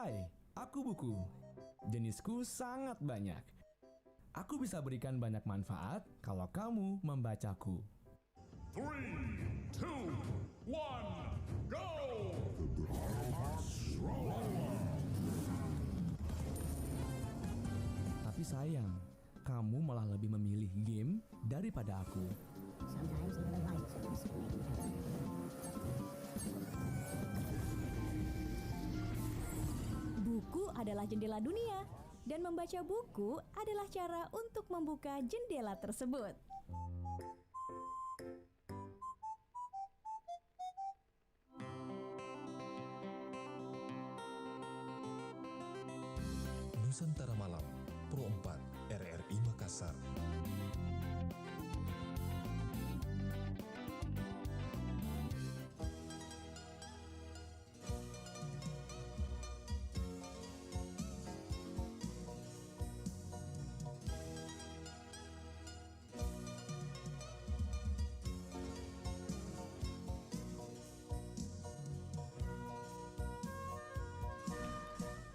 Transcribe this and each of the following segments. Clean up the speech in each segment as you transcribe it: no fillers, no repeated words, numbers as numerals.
Hai, aku Buku. Jenisku sangat banyak. Aku bisa berikan banyak manfaat kalau kamu membacaku. 3, 2, 1, go! Tapi sayang, kamu malah lebih memilih game daripada aku. Sometimes even the lights are disappointing. Buku adalah jendela dunia, dan membaca buku adalah cara untuk membuka jendela tersebut. Nusantara Malam, Pro 4, RRI Makassar.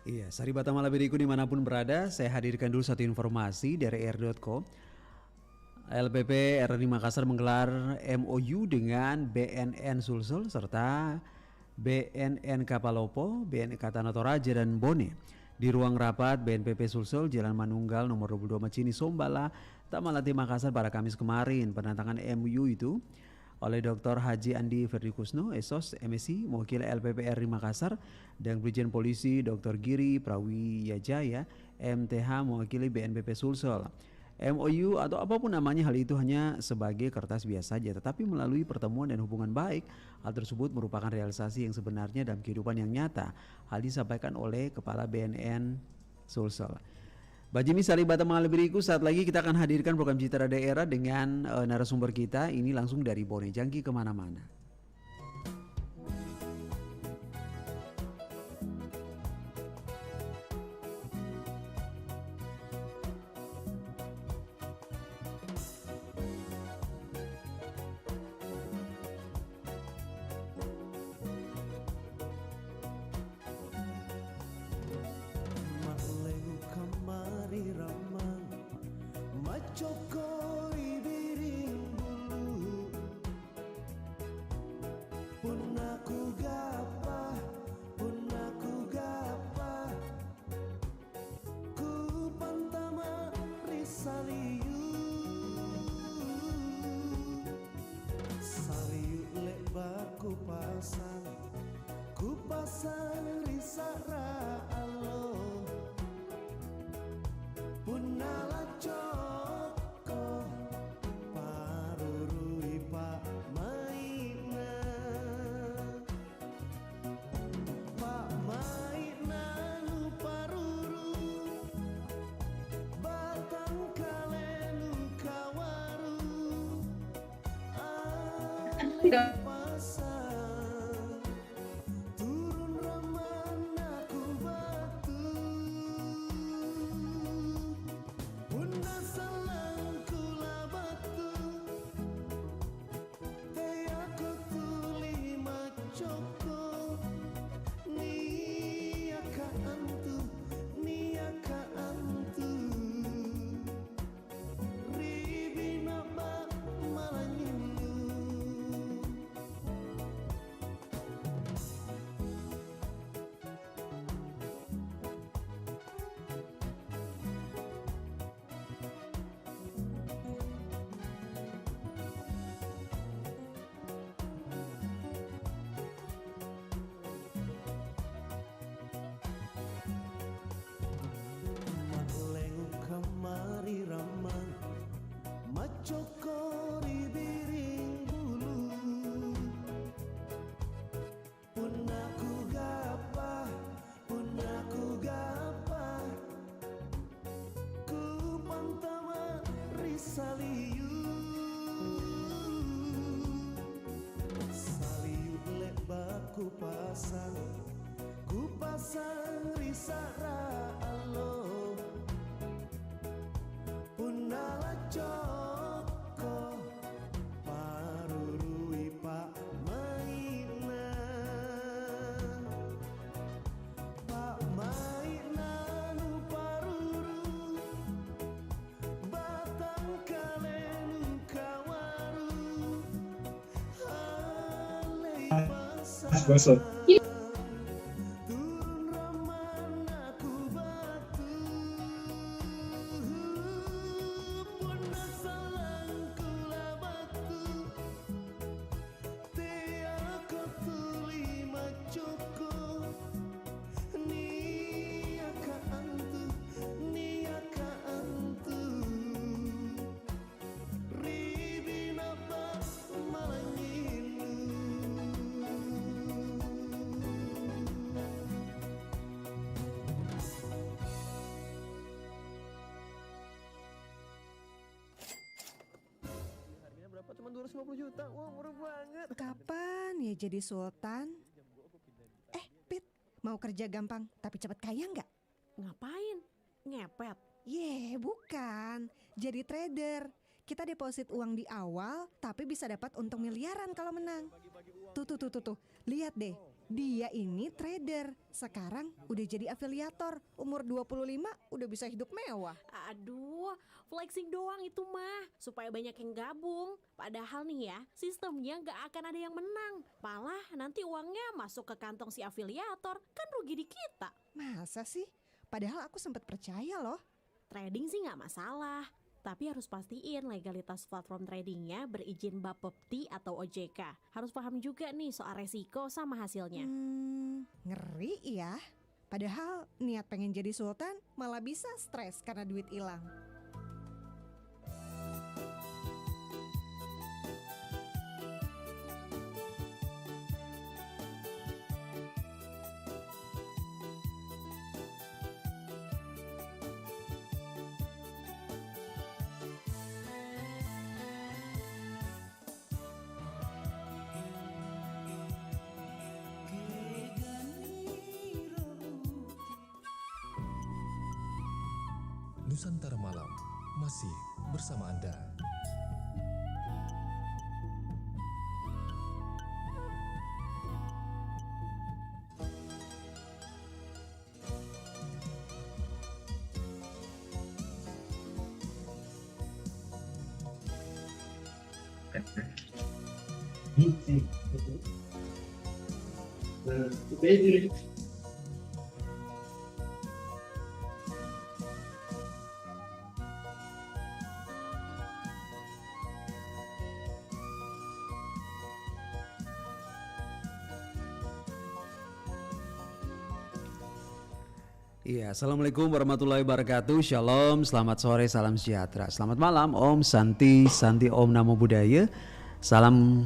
Iya, Saribata Malabiriku dimanapun berada, saya hadirkan dulu satu informasi dari r.co. LPP RRI Makassar menggelar MOU dengan BNN Sulsel serta BNN Kapalopo, BNN Katana Toraja dan Bone di ruang rapat BNPP Sulsel Jalan Manunggal nomor 22 Macini Sombala, Tamalate Makassar pada Kamis kemarin. Penantangan MOU itu oleh Dr. Haji Andi Ferdikusno, SOS MSI, mewakili LPP RRI Makassar, dan Brigjen Polisi Dr. Giri Prawiyajaya, MTH, mewakili BNPP Sulsel. MOU atau apapun namanya, hal itu hanya sebagai kertas biasa saja, tetapi melalui pertemuan dan hubungan baik, hal tersebut merupakan realisasi yang sebenarnya dalam kehidupan yang nyata. Hal disampaikan oleh Kepala BNN Sulsel. Bajimi Saribata Malabiriku, saat lagi kita akan hadirkan program Citra Daerah dengan narasumber kita. Ini langsung dari Bone, jangki kemana-mana. Kupasang risara alo punala coko parurui pak maina nu paruru batang kalenu kawaru pasang turun ramana ku batu bunda salang kula batu teh aku tuli macoko niaka antu ribina bak malanyulu. Malengu kamari ramang macokori biring bulu punaku gapah ku pantama risaliu saliu lek baku pasang risara alo punala coko parurui pak maina Mas Boso. Cuma 250 juta, wah murah banget. Kapan ya jadi sultan? Pit, mau kerja gampang tapi cepat kaya nggak? Ngapain? Ngepet? Bukan. Jadi trader. Kita deposit uang di awal tapi bisa dapat untung miliaran kalau menang. Tuh. Lihat deh. Dia ini trader. Sekarang udah jadi afiliator. Umur 25 udah bisa hidup mewah. Aduh, flexing doang itu mah, supaya banyak yang gabung. Padahal nih ya, sistemnya gak akan ada yang menang. Malah nanti uangnya masuk ke kantong si afiliator, kan rugi di kita. Masa sih? Padahal aku sempat percaya loh. Trading sih gak masalah, tapi harus pastiin legalitas platform tradingnya berizin Bapepti atau OJK. Harus paham juga nih soal resiko sama hasilnya. Ngeri ya. Padahal niat pengen jadi sultan malah bisa stres karena duit hilang. Nusantara Malam masih bersama Anda. Iya, Assalamualaikum warahmatullahi wabarakatuh. Shalom, selamat sore, salam sejahtera. Selamat malam, Om Santi, Om Namo Buddhaya. Salam.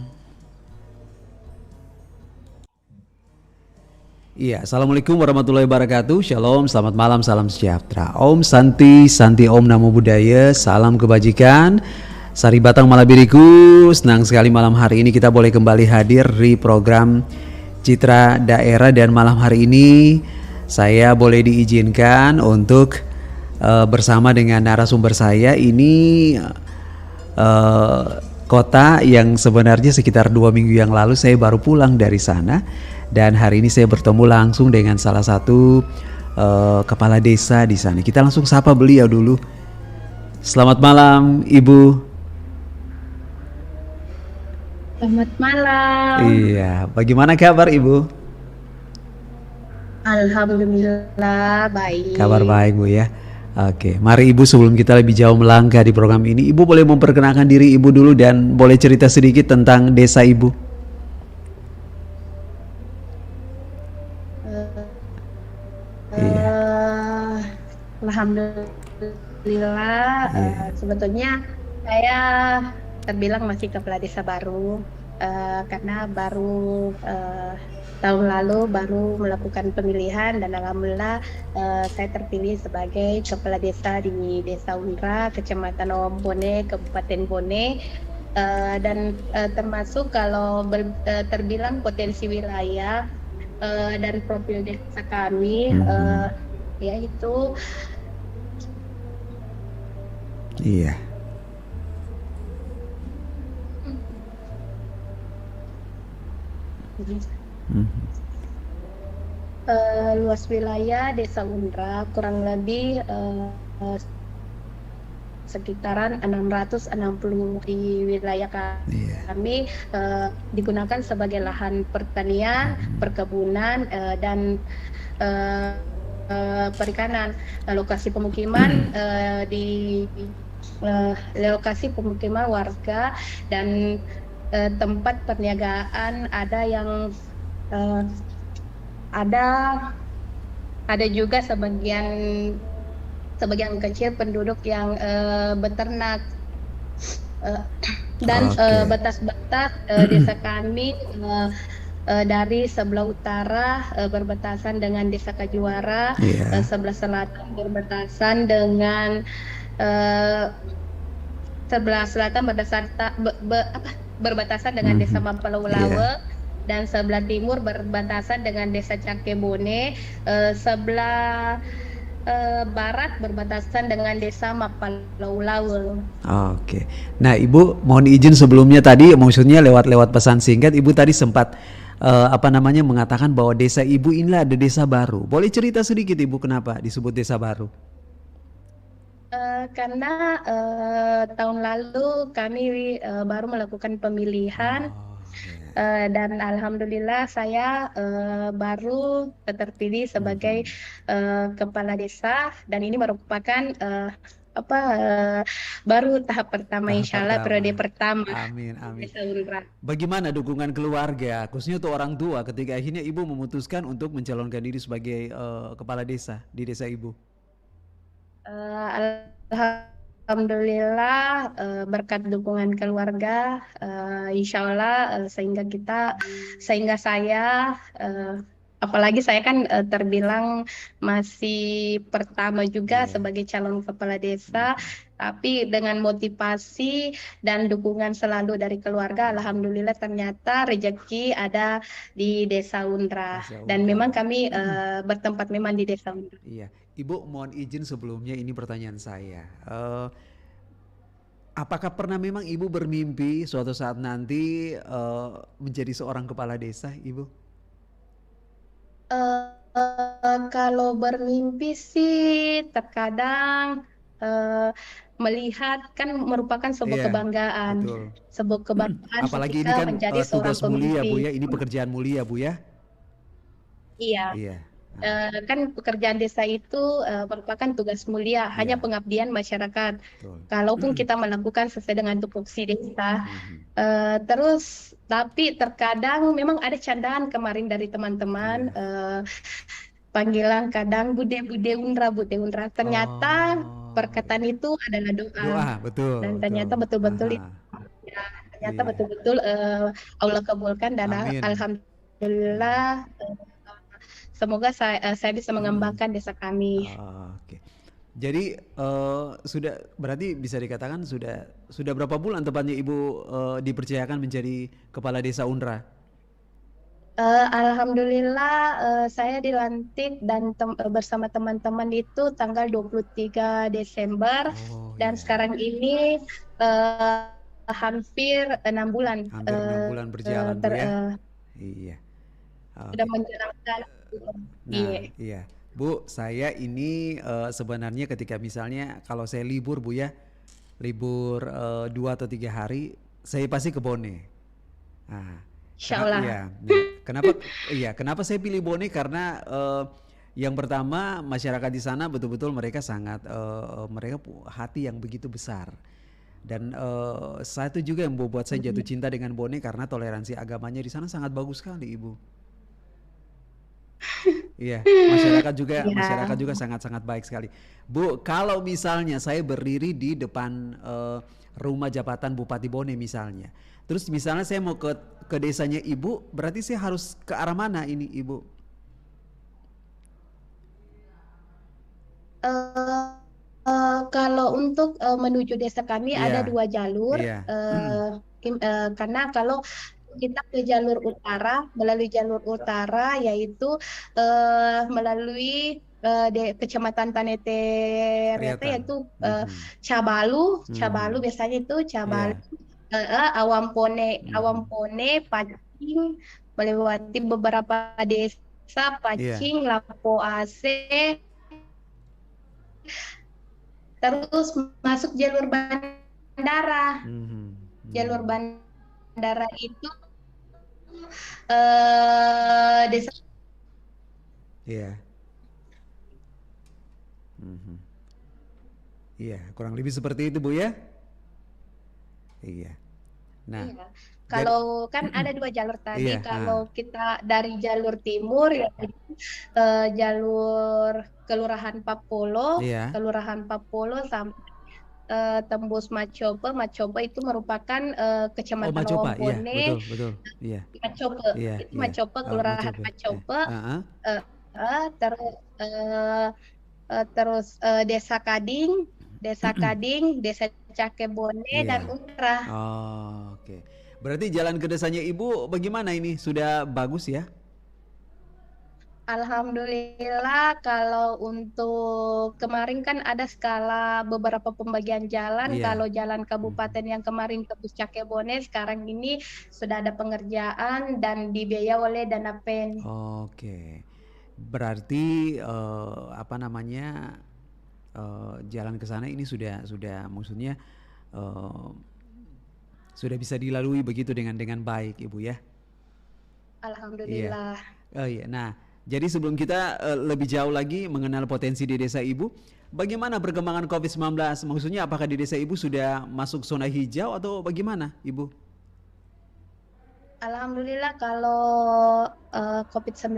Iya, Assalamualaikum warahmatullahi wabarakatuh. Shalom, selamat malam, salam sejahtera. Om Santi, Om Namo Buddhaya. Salam kebajikan. Sari Batang Malabiriku, senang sekali malam hari ini kita boleh kembali hadir di program Citra Daerah, dan malam hari ini saya boleh diizinkan untuk bersama dengan narasumber saya ini kota yang sebenarnya sekitar 2 minggu yang lalu saya baru pulang dari sana, dan hari ini saya bertemu langsung dengan salah satu kepala desa di sana. Kita langsung sapa beliau dulu. Selamat malam, Ibu. Selamat malam. Iya, bagaimana kabar Ibu? Alhamdulillah baik. Kabar baik Bu ya. Oke, mari Ibu sebelum kita lebih jauh melangkah di program ini, Ibu boleh memperkenalkan diri Ibu dulu dan boleh cerita sedikit tentang desa Ibu. Alhamdulillah. Sebetulnya saya terbilang masih kepala desa baru karena baru tahun lalu baru melakukan pemilihan, dan alhamdulillah saya terpilih sebagai kepala desa di Desa Undra, Kecamatan Ombone, Kabupaten Bone, dan termasuk kalau terbilang potensi wilayah dan profil desa kami yaitu iya. Luas wilayah Desa Undra kurang lebih sekitaran 660 di wilayah kami digunakan sebagai lahan pertanian, perkebunan dan perikanan. Lokasi pemukiman di lokasi pemukiman warga dan tempat perniagaan ada yang ada juga sebagian kecil penduduk yang beternak dan batas-batas desa kami dari sebelah utara berbatasan dengan desa Kajuara, sebelah selatan berbatasan dengan berbatasan dengan desa Mampalaulawe. Dan sebelah timur berbatasan dengan desa Cakebone, sebelah barat berbatasan dengan desa Mapalaulawe. Oke. Nah, Ibu mohon izin sebelumnya tadi maksudnya lewat pesan singkat Ibu tadi sempat mengatakan bahwa desa Ibu inilah ada desa baru. Boleh cerita sedikit Ibu kenapa disebut desa baru? Karena tahun lalu kami baru melakukan pemilihan. Dan alhamdulillah saya baru terpilih sebagai kepala desa dan ini merupakan baru tahap pertama insyaallah periode pertama. Amin. Bagaimana dukungan keluarga khususnya untuk orang tua ketika akhirnya Ibu memutuskan untuk mencalonkan diri sebagai kepala desa di desa Ibu? Alhamdulillah berkat dukungan keluarga insya Allah sehingga saya apalagi saya kan terbilang masih pertama juga sebagai calon kepala desa, tapi dengan motivasi dan dukungan selalu dari keluarga alhamdulillah ternyata rezeki ada di Desa Undra dan memang kami bertempat memang di Desa Undra. Iya. Ibu mohon izin sebelumnya ini pertanyaan saya. Apakah pernah memang Ibu bermimpi suatu saat nanti menjadi seorang kepala desa, Ibu? Kalau bermimpi sih terkadang melihat kan merupakan sebuah kebanggaan. Betul. Sebuah kebanggaan apalagi ini ketika kan menjadi seorang tugas mulia pemimpin. Bu ya, ini pekerjaan mulia Bu ya. Iya. Kan pekerjaan desa itu merupakan tugas mulia, hanya pengabdian masyarakat. Kalaupun kita melakukan sesuai dengan tupoksi desa, terus tapi terkadang memang ada candaan kemarin dari teman-teman, panggilan kadang Bude Undra. Ternyata perkataan itu adalah doa. Betul. Dan ternyata betul-betul ternyata betul-betul Allah kabulkan dan alhamdulillah. Semoga saya bisa mengembangkan desa kami. Oke. Jadi sudah berarti bisa dikatakan sudah berapa bulan tepatnya Ibu dipercayakan menjadi kepala desa Undra? Alhamdulillah saya dilantik dan bersama teman-teman itu tanggal 23 Desember dan sekarang ini hampir 6 bulan. Hampir 6 bulan berjalan Bu ya. Iya. Sudah menjalankan. Nah, iya. Bu, saya ini sebenarnya ketika misalnya kalau saya libur Bu ya, libur 2 atau 3 hari, saya pasti ke Bone. Nah, Insyaallah. Kenapa saya pilih Bone? Karena yang pertama masyarakat di sana betul-betul mereka sangat mereka hati yang begitu besar. Dan satu juga yang membuat saya jatuh cinta dengan Bone karena toleransi agamanya di sana sangat bagus sekali, Ibu. Iya, masyarakat juga sangat-sangat baik sekali. Bu, kalau misalnya saya berdiri di depan rumah jabatan Bupati Bone misalnya, terus misalnya saya mau ke desanya Ibu, berarti saya harus ke arah mana ini Ibu? Kalau untuk menuju desa kami ada 2 jalur, karena kalau kita ke jalur utara, melalui jalur utara yaitu melalui Kecamatan Tanete Rete yaitu Cabalu biasanya itu Cabalu, Awampone, Pacing, melewati beberapa desa Pacing, Lapo Ase, terus masuk jalur bandara. Jalur bandara itu desa. Iya. Iya, kurang lebih seperti itu Bu ya. Iya. Nah, Iya. Kalau kan ada 2 jalur tadi, Iya, kalau kita dari jalur timur ya jalur Kelurahan Papolo, Iya. sampai tembus Macope. Macope itu merupakan Kecamatan Macopa, iya, Wongpone. betul, iya. Macope, Iya, itu iya. Macope, Kelurahan Macope. Macope. Terus Desa Kading, Desa Cakebone Iya. dan Unra. Oh, oke. Berarti jalan ke desanya Ibu bagaimana ini? Sudah bagus ya? Alhamdulillah, kalau untuk kemarin kan ada skala beberapa pembagian jalan. Iya. Kalau jalan kabupaten yang kemarin tembus Cakebone, sekarang ini sudah ada pengerjaan dan dibiayai oleh Dana PEN. Oke. Berarti jalan ke sana ini sudah maksudnya sudah bisa dilalui begitu dengan baik Ibu ya. Alhamdulillah. Oh iya. Nah, jadi sebelum kita lebih jauh lagi mengenal potensi di desa Ibu, bagaimana perkembangan COVID-19? Maksudnya apakah di desa Ibu sudah masuk zona hijau atau bagaimana Ibu? Alhamdulillah kalau COVID-19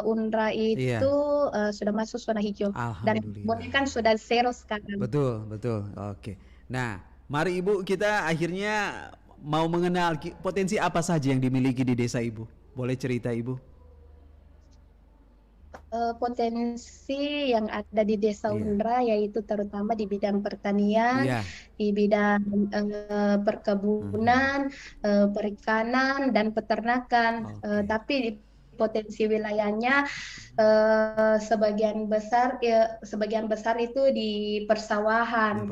Unra itu sudah masuk zona hijau dan Bone kan sudah zero sekarang. Betul. Oke. Nah, mari Ibu kita akhirnya mau mengenal potensi apa saja yang dimiliki di desa Ibu. Boleh cerita Ibu? Potensi yang ada di desa Unra yaitu terutama di bidang pertanian, di bidang perkebunan, perikanan dan peternakan. Tapi di potensi wilayahnya sebagian besar itu di persawahan.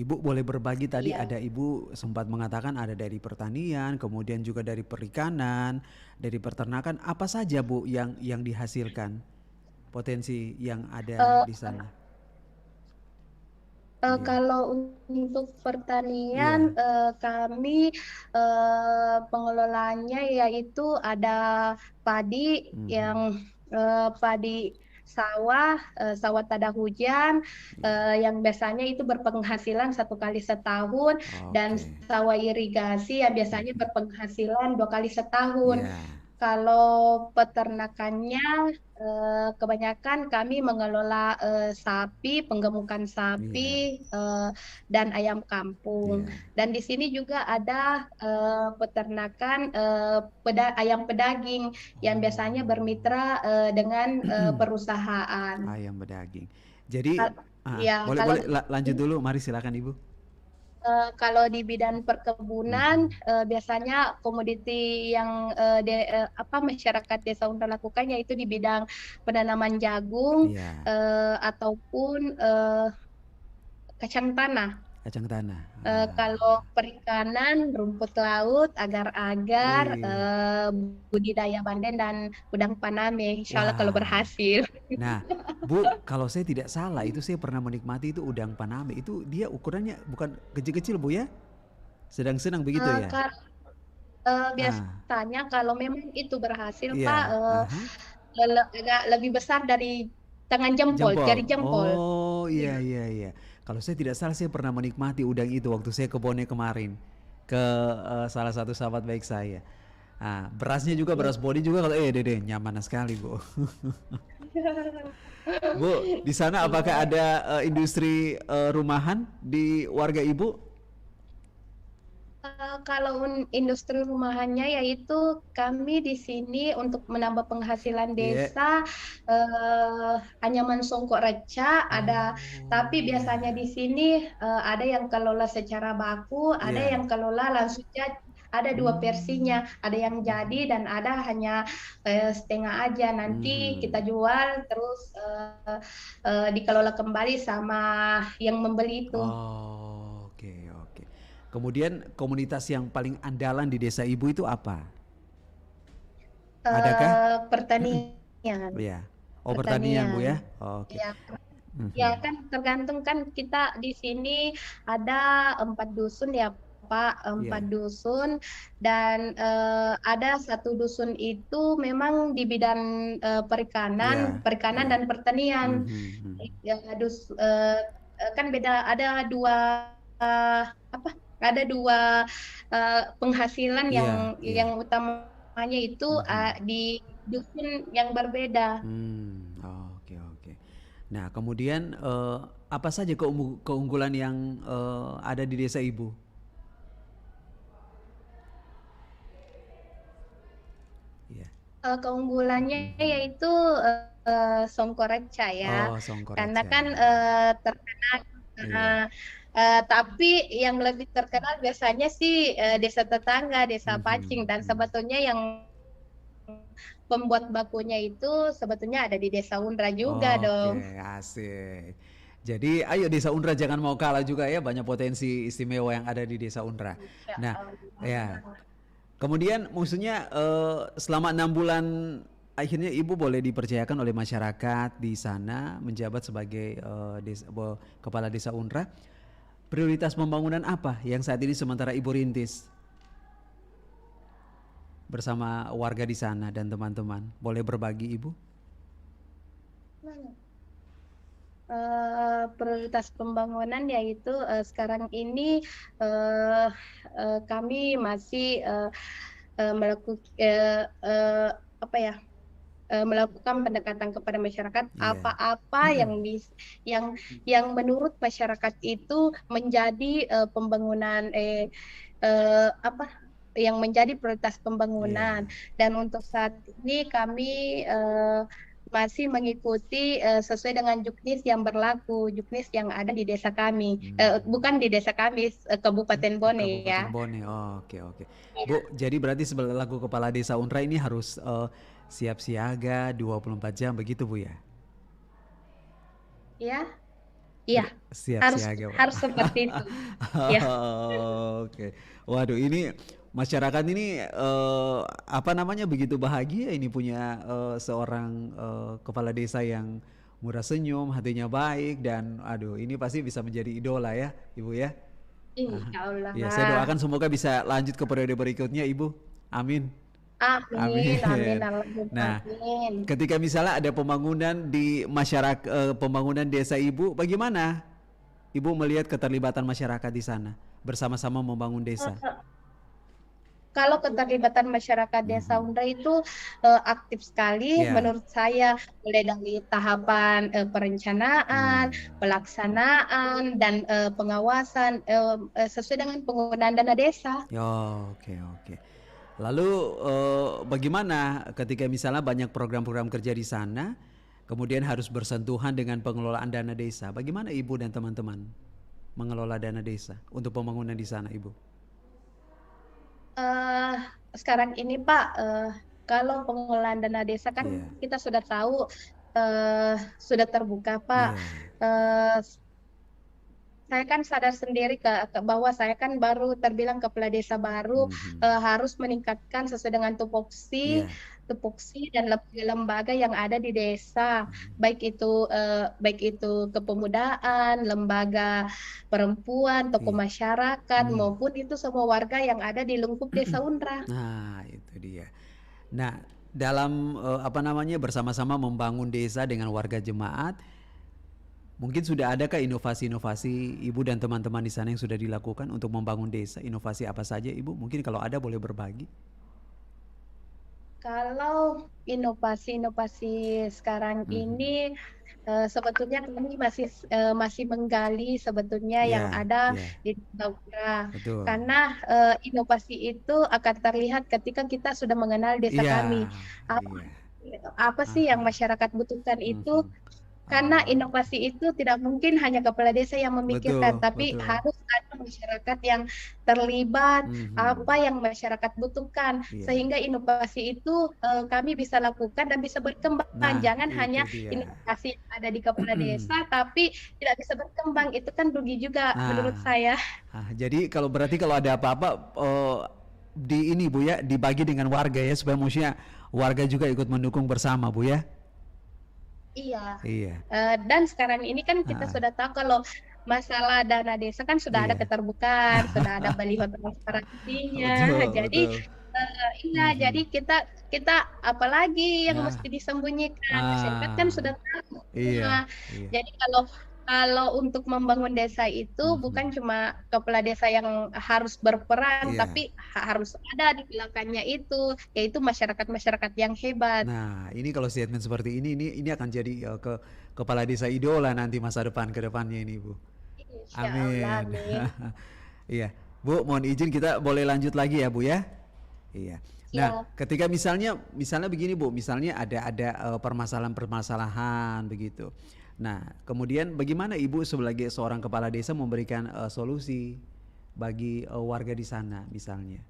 Ibu boleh berbagi tadi ada Ibu sempat mengatakan ada dari pertanian, kemudian juga dari perikanan, dari peternakan. Apa saja Bu yang dihasilkan? Potensi yang ada di sana? Kalau untuk pertanian kami pengelolanya yaitu ada padi yang padi sawah tada hujan yang biasanya itu berpenghasilan 1 kali setahun dan sawah irigasi yang biasanya berpenghasilan 2 kali setahun. Kalau peternakannya kebanyakan kami mengelola sapi, penggemukan sapi dan ayam kampung. Dan di sini juga ada peternakan ayam pedaging yang biasanya bermitra dengan perusahaan. Ayam pedaging. Jadi boleh lanjut dulu, mari silakan Ibu. Kalau di bidang perkebunan biasanya komoditi yang masyarakat desa Unra lakukan yaitu di bidang penanaman jagung ataupun kacang tanah. Kalau perikanan, rumput laut, agar-agar, budidaya banden dan udang paname, insya Allah kalau berhasil. Nah, Bu, kalau saya tidak salah itu saya pernah menikmati itu udang paname. Itu dia ukurannya bukan kecil-kecil Bu ya? Sedang-sedang begitu ya? Biasanya kalau memang itu berhasil Pak, agak lebih besar dari tangan jempol, jari jempol. Oh iya. Kalau saya tidak salah saya pernah menikmati udang itu waktu saya ke Bone kemarin ke salah satu sahabat baik saya. Berasnya juga beras Bone juga kalau Dede nyaman sekali Bu. Bu, di sana apakah ada industri rumahan di warga Ibu? Kalau industri rumahannya yaitu kami di sini untuk menambah penghasilan desa anyaman songkok reca ada, tapi biasanya di sini ada yang kelola secara baku, ada yang kelola langsung jadi. Ada 2 versinya, ada yang jadi dan ada hanya setengah aja. Nanti kita jual terus dikelola kembali sama yang membeli itu. Oke. Kemudian komunitas yang paling andalan di desa Ibu itu apa? Adakah? Pertanian. Pertanian Bu ya? Oke. Ya kan tergantung kan kita di sini ada 4 dusun ya Pak, 4 dusun dan ada 1 dusun itu memang di bidang perikanan dan pertanian. Ya, kan beda ada ada dua penghasilan yang utamanya itu di dusun yang berbeda. Oke. Nah, kemudian apa saja keunggulan yang ada di desa Ibu? Keunggulannya yaitu Songkoreca ya, karena kan terkenal. Tapi yang lebih terkenal biasanya sih desa tetangga, desa Pacing, dan sebetulnya yang pembuat bakunya itu sebetulnya ada di desa Undra juga dong. Oke, asik. Jadi ayo desa Undra jangan mau kalah juga ya, banyak potensi istimewa yang ada di desa Undra. Nah, ya. Kemudian maksudnya selama 6 bulan akhirnya Ibu boleh dipercayakan oleh masyarakat di sana menjabat sebagai kepala desa Undra. Prioritas pembangunan apa yang saat ini sementara Ibu rintis bersama warga di sana dan teman-teman? Boleh berbagi Ibu? Prioritas pembangunan yaitu sekarang ini kami masih melakukan pendekatan kepada masyarakat, apa yang menurut masyarakat itu menjadi pembangunan yang menjadi prioritas pembangunan. Dan untuk saat ini kami masih mengikuti sesuai dengan juknis yang berlaku, juknis yang ada di desa kami, bukan di desa kami, Kabupaten Bone ya. Bone, oke. Bu, jadi berarti selaku kepala desa Undra ini harus siap siaga 24 jam begitu Bu ya? Iya. Siap siaga. Harus seperti itu. Ya. Oke. Waduh, ini masyarakat ini begitu bahagia ini punya seorang kepala desa yang murah senyum, hatinya baik, dan ini pasti bisa menjadi idola ya Ibu ya. Insyaallah. Ya, saya doakan semoga bisa lanjut ke periode berikutnya Ibu. Amin. Amin. Nah, ketika misalnya ada pembangunan di masyarakat, pembangunan desa Ibu, bagaimana Ibu melihat keterlibatan masyarakat di sana bersama-sama membangun desa? Kalau keterlibatan masyarakat desa Undra itu aktif sekali menurut saya, mulai dari tahapan perencanaan, pelaksanaan, dan pengawasan sesuai dengan penggunaan dana desa. Oke. Lalu bagaimana ketika misalnya banyak program-program kerja di sana, kemudian harus bersentuhan dengan pengelolaan dana desa, bagaimana Ibu dan teman-teman mengelola dana desa untuk pembangunan di sana Ibu? Sekarang ini Pak, kalau pengelolaan dana desa kan kita sudah tahu sudah terbuka Pak. Saya kan sadar sendiri bahwa saya kan baru terbilang kepala desa baru, harus meningkatkan sesuai dengan tupoksi dan lembaga yang ada di desa, baik itu kepemudaan, lembaga perempuan, tokoh masyarakat, maupun itu semua warga yang ada di lingkup desa Undra. Nah, itu dia. Nah, dalam bersama-sama membangun desa dengan warga jemaat, mungkin sudah adakah inovasi-inovasi Ibu dan teman-teman di sana yang sudah dilakukan untuk membangun desa? Inovasi apa saja Ibu? Mungkin kalau ada boleh berbagi. Kalau inovasi sekarang ini sebetulnya kami masih menggali sebetulnya yang ada di desa Undra. Karena inovasi itu akan terlihat ketika kita sudah mengenal desa kami. Apa sih yang masyarakat butuhkan itu? Karena inovasi itu tidak mungkin hanya kepala desa yang memikirkan, tapi harus ada masyarakat yang terlibat, apa yang masyarakat butuhkan, sehingga inovasi itu kami bisa lakukan dan bisa berkembang. Jangan hanya inovasi yang ada di kepala desa, tapi tidak bisa berkembang, itu kan rugi juga menurut saya. Jadi berarti kalau ada apa-apa Bu ya, dibagi dengan warga ya, supaya maksudnya warga juga ikut mendukung bersama Bu ya. Iya. Iya. Dan sekarang ini kan kita Ah, sudah tahu kalau masalah dana desa kan sudah ada iya. keterbukaan, sudah ada baliho transparansinya. Betul, Jadi betul. iya, Mhm. jadi kita kita apalagi yang Nah, mesti disembunyikan. Masyarakat kan ah, sudah tahu iya, semua. iya. Jadi kalau kalau untuk membangun desa itu Mhm. bukan cuma kepala desa yang harus berperan, Iya. tapi harus ada di belakangnya itu, yaitu masyarakat-masyarakat yang hebat. Nah, ini kalau statement seperti ini akan jadi kepala desa idola nanti masa depan ke depannya ini, Bu. Insya Allah, Amin. amin. Iya, Bu, mohon izin kita boleh lanjut lagi ya, Bu ya. Iya. Nah, Siap. ketika misalnya begini, Bu, misalnya ada permasalahan-permasalahan begitu. Nah, kemudian bagaimana Ibu sebagai seorang kepala desa memberikan solusi bagi warga di sana misalnya?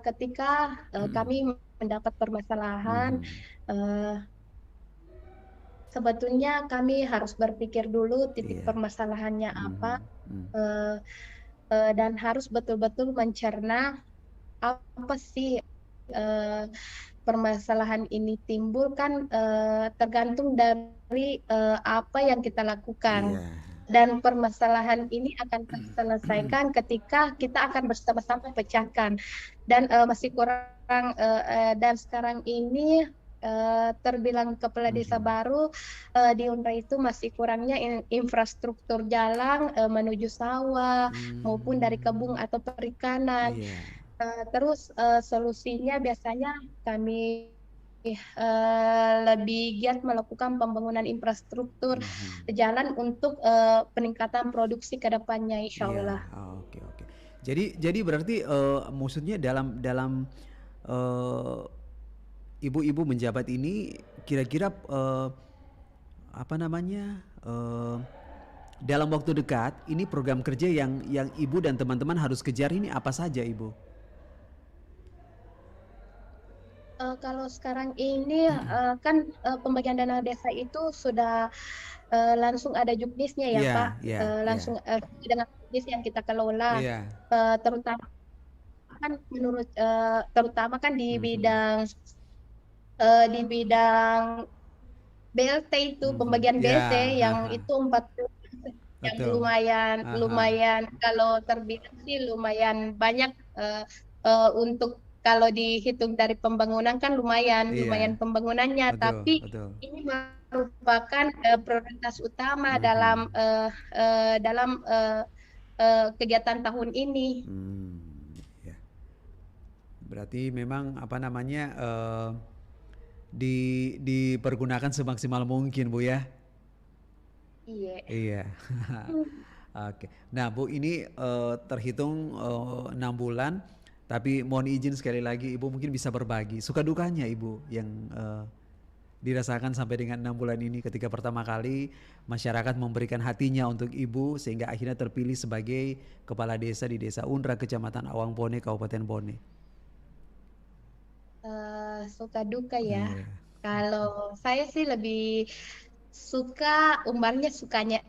Ketika kami mendapat permasalahan, Mhm. eh, sebetulnya kami harus berpikir dulu titik Iya. permasalahannya apa, Mhm. Mhm. eh, dan harus betul-betul mencerna apa sih permasalahan ini timbul kan tergantung dari apa yang kita lakukan. Iya. Dan permasalahan ini akan terselesaikan ketika kita akan bersama-sama pecahkan. Dan masih kurang dan sekarang ini terbilang kepala desa Mhm. baru di Unra itu masih kurangnya infrastruktur jalan menuju sawah maupun dari kebun atau perikanan. Iya. Terus solusinya biasanya kami lebih giat melakukan pembangunan infrastruktur Mhm. jalan untuk peningkatan produksi ke depannya, insya Iya, Allah. oke oke. Jadi berarti maksudnya dalam eh, ibu-ibu menjabat ini kira-kira apa namanya dalam waktu dekat ini program kerja yang ibu dan teman-teman harus kejar ini apa saja, Ibu? Kalau sekarang ini kan pembagian dana desa itu sudah langsung ada juknisnya ya Iya, Pak, iya, iya. langsung dengan juknis yang kita kelola, Iya. terutama kan terutama kan di Mhm. bidang BLT itu Mhm. pembagian Ya, BLT yang haha. itu 40% yang Betul. lumayan Aha. lumayan kalau terbilang sih lumayan banyak untuk kalau dihitung dari pembangunan kan lumayan Iya. pembangunannya, Betul, tapi betul. ini merupakan prioritas utama dalam Mhm. dalam kegiatan tahun ini. Ya. Berarti memang apa namanya dipergunakan semaksimal mungkin, Bu ya. Iya. Iya. Oke. Nah, Bu, ini terhitung 6 bulan, tapi mohon izin sekali lagi Ibu mungkin bisa berbagi suka dukanya Ibu yang dirasakan sampai dengan 6 bulan ini ketika pertama kali masyarakat memberikan hatinya untuk Ibu sehingga akhirnya terpilih sebagai kepala desa di Desa Unra, Kecamatan Awangpone, Kabupaten Bone. Suka duka ya. Iya. Kalau saya sih lebih suka umbarnya sukanya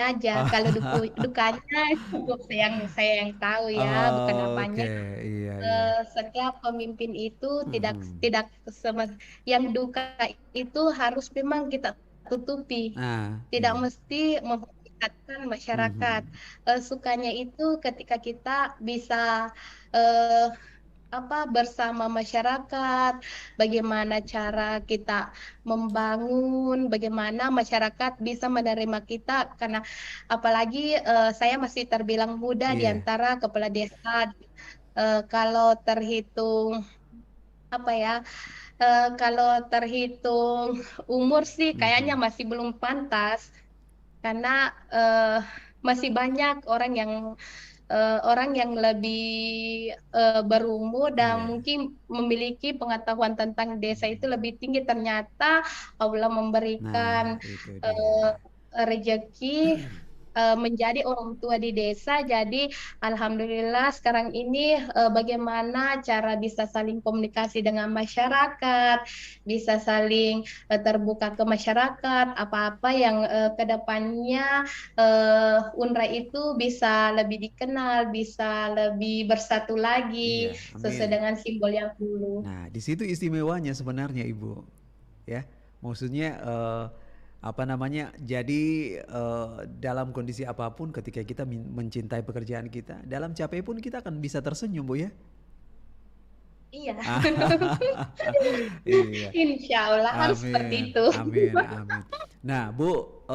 aja. Kalau dukanya cukup saya yang tahu ya, bukan Oke, apanya. iya iya. Setiap pemimpin itu tidak Mhm. tidak yang duka itu harus memang kita tutupi. Nah, Tidak iya. mesti memperlihatkan masyarakat. Mhm. Sukanya itu ketika kita bisa eh, bersama masyarakat, bagaimana cara kita membangun, bagaimana masyarakat bisa menerima kita karena apalagi saya masih terbilang muda di Iya. antara kepala desa. Kalau terhitung apa ya? Kalau terhitung umur sih kayaknya Mhm. masih belum pantas karena masih banyak orang yang lebih berumur dan Iya. mungkin memiliki pengetahuan tentang desa itu lebih tinggi. Ternyata Allah Nah, memberikan itu dia. eh, rezeki menjadi orang tua di desa. Jadi alhamdulillah sekarang ini bagaimana cara bisa saling komunikasi dengan masyarakat, bisa saling terbuka ke masyarakat, apa-apa yang kedepannya UNRWA itu bisa lebih dikenal, bisa lebih bersatu lagi Iya, sesuai amin. dengan simbol yang dulu. Nah, di situ istimewanya sebenarnya Ibu. Ya, maksudnya apa namanya? Jadi dalam kondisi apapun ketika kita mencintai pekerjaan kita, dalam capek pun kita akan bisa tersenyum, Bu ya. Iya. Iya. Insya Allah harus seperti Amin, itu. amin, amin. Nah, Bu,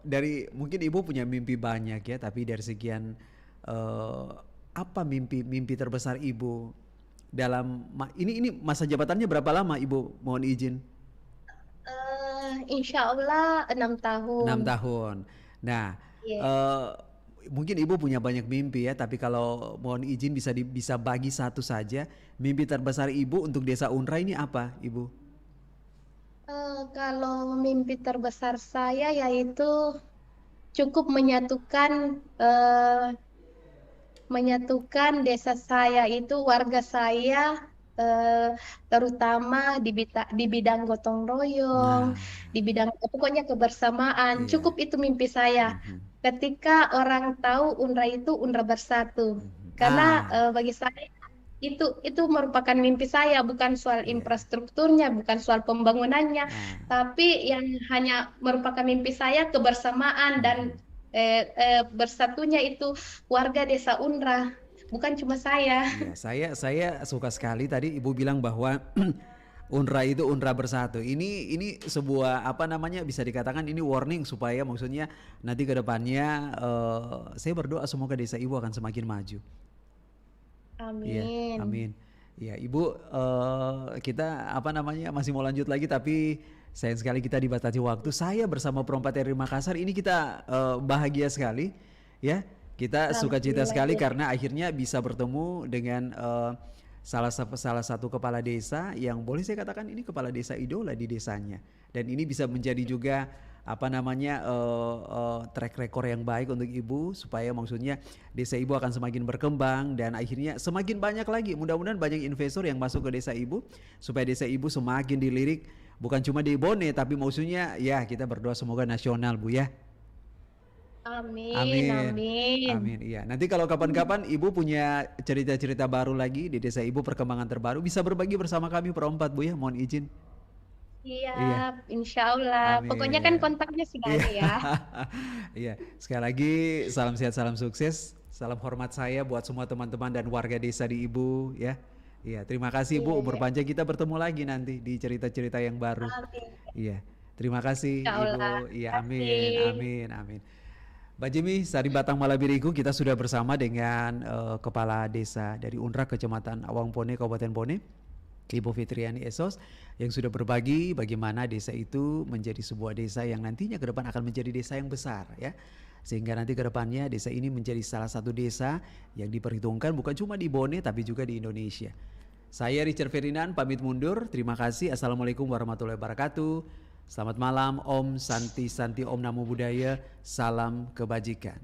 dari mungkin Ibu punya mimpi banyak ya, tapi dari sekian apa mimpi terbesar Ibu dalam ini masa jabatannya berapa lama Ibu? Mohon izin. Insya Allah 6 6 tahun. tahun. Nah, Iya. mungkin Ibu punya banyak mimpi ya, tapi kalau mohon izin bisa bagi satu saja, mimpi terbesar Ibu untuk Desa UNRWA ini apa, Ibu? Kalau mimpi terbesar saya yaitu cukup menyatukan desa saya itu, warga saya, terutama di bidang gotong royong, di bidang pokoknya kebersamaan. Iya. Cukup itu mimpi saya. Ketika orang tahu UNRWA itu UNRWA bersatu. Karena bagi saya itu merupakan mimpi saya, bukan soal infrastrukturnya, bukan soal pembangunannya, tapi yang hanya merupakan mimpi saya kebersamaan dan bersatunya itu warga desa UNRWA, bukan cuma saya. Iya, saya suka sekali tadi Ibu bilang bahwa UNRWA itu UNRWA bersatu. Ini sebuah apa namanya, bisa dikatakan ini warning supaya maksudnya nanti ke depannya saya berdoa semoga desa Ibu akan semakin maju. Amin. Iya, amin. Ya, Ibu, kita apa namanya masih mau lanjut lagi, tapi sayang sekali kita dibatasi waktu. Saya bersama Perempat RRI Makassar ini kita bahagia sekali, ya. Kita sukacita sekali karena akhirnya bisa bertemu dengan salah satu kepala desa yang boleh saya katakan ini kepala desa idola di desanya. Dan ini bisa menjadi juga apa namanya track record yang baik untuk Ibu, supaya maksudnya desa Ibu akan semakin berkembang dan akhirnya semakin banyak lagi, mudah-mudahan banyak investor yang masuk ke desa Ibu supaya desa Ibu semakin dilirik, bukan cuma di Bone tapi maksudnya ya kita berdoa semoga nasional, Bu ya. Amin, Amin, amin. amin. Iya, nanti kalau kapan-kapan Ibu punya cerita-cerita baru lagi di desa Ibu, perkembangan terbaru, bisa berbagi bersama kami Perempat, Bu ya, mohon izin. Siap, insya Allah. Amin. Pokoknya kan kontaknya sudah ada ya. Iya, sekali lagi salam sehat, salam sukses, salam hormat saya buat semua teman-teman dan warga desa di Ibu ya. Iya, terima kasih Bu, umur panjang, kita bertemu lagi nanti di cerita-cerita yang baru. Amin. Iya, terima kasih Insya Allah. Ibu. Iya, Terima amin, kasih. amin, amin. Mbak Jimmy, Sari Batang Malabiriku, kita sudah bersama dengan Kepala Desa dari UNRWA Kecamatan Awangpone, Kabupaten Bone, Ibu Fitriani Esos, yang sudah berbagi bagaimana desa itu menjadi sebuah desa yang nantinya ke depan akan menjadi desa yang besar ya. Sehingga nanti ke depannya desa ini menjadi salah satu desa yang diperhitungkan bukan cuma di Bone tapi juga di Indonesia. Saya Richard Ferdinand pamit mundur. Terima kasih. Assalamualaikum warahmatullahi wabarakatuh. Selamat malam, Om Santi Santi, Om Namo Buddhaya, salam kebajikan.